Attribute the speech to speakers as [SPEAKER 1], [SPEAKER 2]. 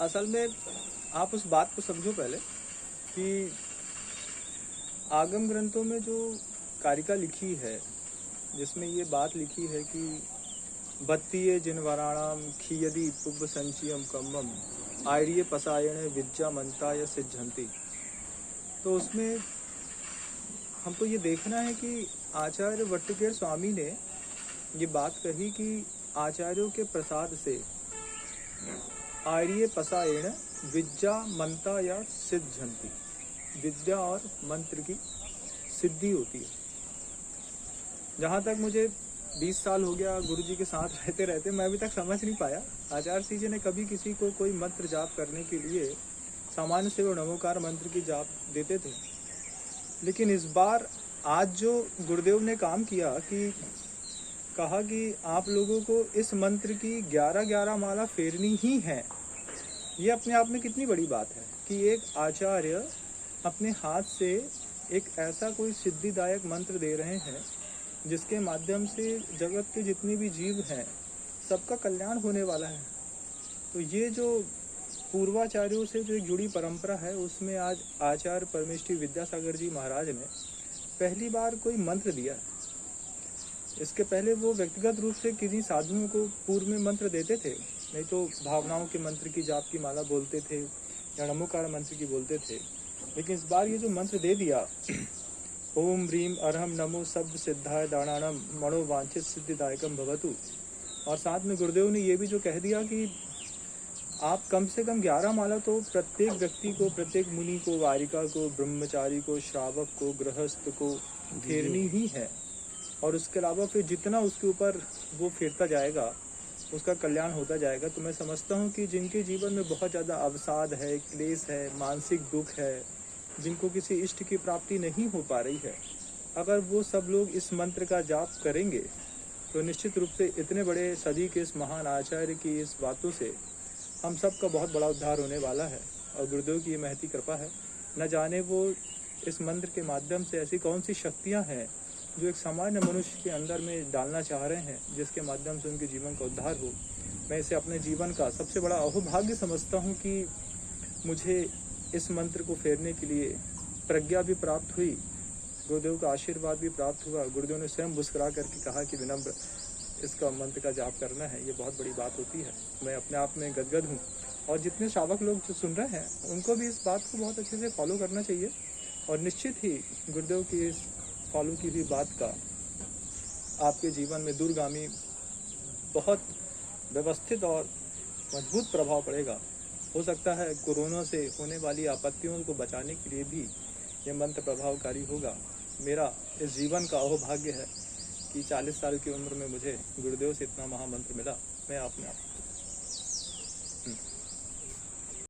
[SPEAKER 1] असल में आप उस बात को समझो पहले कि आगम ग्रंथों में जो कारिका लिखी है, जिसमें ये बात लिखी है कि बत्तीय जिनवराणाम खियदि पुब्ब संचियम कम्मम आर्य पसायण विद्या मंता या सिद्धंती। तो उसमें हमको ये देखना है कि आचार्य वट्टकेर स्वामी ने ये बात कही कि आचार्यों के प्रसाद से आर्य पसायण विद्या मंता या सिद्धंती, विद्या और मंत्र की सिद्धि होती है। जहाँ तक मुझे 20 साल हो गया गुरुजी के साथ रहते रहते, मैं अभी तक समझ नहीं पाया आचार्य श्री जी ने कभी किसी को कोई मंत्र जाप करने के लिए सामान्य से वो नमोकार मंत्र की जाप देते थे। लेकिन इस बार आज जो गुरुदेव ने काम किया कि कहा कि आप लोगों को इस मंत्र की 11 माला फेरनी ही है। ये अपने आप में कितनी बड़ी बात है कि एक आचार्य अपने हाथ से एक ऐसा कोई सिद्धिदायक मंत्र दे रहे हैं जिसके माध्यम से जगत के जितने भी जीव हैं सबका कल्याण होने वाला है। तो ये जो पूर्वाचार्यों से जो एक जुड़ी परंपरा है, उसमें आज आचार्य परमेष्ठी विद्यासागर जी महाराज ने पहली बार कोई मंत्र दिया। इसके पहले वो व्यक्तिगत रूप से किसी साधुओं को पूर्व में मंत्र देते थे, नहीं तो भावनाओं के मंत्र की जाप की माला बोलते थे या नमोकार मंत्र की बोलते थे। लेकिन इस बार ये जो मंत्र दे दिया, ओम ह्रीम अरहम नमो शब्द सिद्धाय दानाणम मणो वांछित सिद्धिदायकम भवतु। और साथ में गुरुदेव ने ये भी जो कह दिया कि आप कम से कम 11 माला तो प्रत्येक व्यक्ति को, प्रत्येक मुनि को, वारिका को, ब्रह्मचारी को, श्रावक को, गृहस्थ को फेरनी ही है। और उसके अलावा फिर जितना उसके ऊपर वो फेरता जाएगा उसका कल्याण होता जाएगा। तो मैं समझता हूँ कि जिनके जीवन में बहुत ज़्यादा अवसाद है, क्लेश है, मानसिक दुख है, जिनको किसी इष्ट की प्राप्ति नहीं हो पा रही है, अगर वो सब लोग इस मंत्र का जाप करेंगे तो निश्चित रूप से इतने बड़े सदी के इस महान आचार्य की इस बातों से हम सब का बहुत बड़ा उद्धार होने वाला है। और गुरुदेव की ये महती कृपा है। न जाने वो इस मंत्र के माध्यम से ऐसी कौन सी शक्तियाँ हैं जो एक सामान्य मनुष्य के अंदर में डालना चाह रहे हैं, जिसके माध्यम से उनके जीवन का उद्धार हो। मैं इसे अपने जीवन का सबसे बड़ा अहोभाग्य समझता हूँ कि मुझे इस मंत्र को फेरने के लिए प्रज्ञा भी प्राप्त हुई, गुरुदेव का आशीर्वाद भी प्राप्त हुआ। गुरुदेव ने स्वयं मुस्कुरा करके कहा कि विनम्र, इसका मंत्र का जाप करना है, ये बहुत बड़ी बात होती है। मैं अपने आप में गदगद हूँ। और जितने श्रावक लोग जो सुन रहे हैं उनको भी इस बात को बहुत अच्छे से फॉलो करना चाहिए। और निश्चित ही गुरुदेव की इस फॉलो की हुई बात का आपके जीवन में दूरगामी, बहुत व्यवस्थित और मजबूत प्रभाव पड़ेगा। हो सकता है कोरोना से होने वाली आपत्तियों को बचाने के लिए भी ये मंत्र प्रभावकारी होगा। मेरा इस जीवन का अहोभाग्य है कि 40 साल की उम्र में मुझे गुरुदेव से इतना महामंत्र मिला। मैं अपने आप